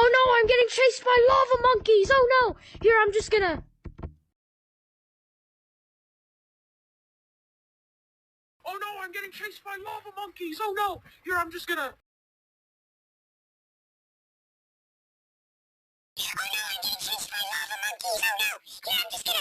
Oh no, I'm getting chased by lava monkeys! Oh no! Here, I'm just gonna... Oh no, I'm getting chased by lava monkeys! Oh no! Here, I'm just gonna... Oh no, I'm getting chased by lava monkeys! Oh no! Here, I'm just gonna...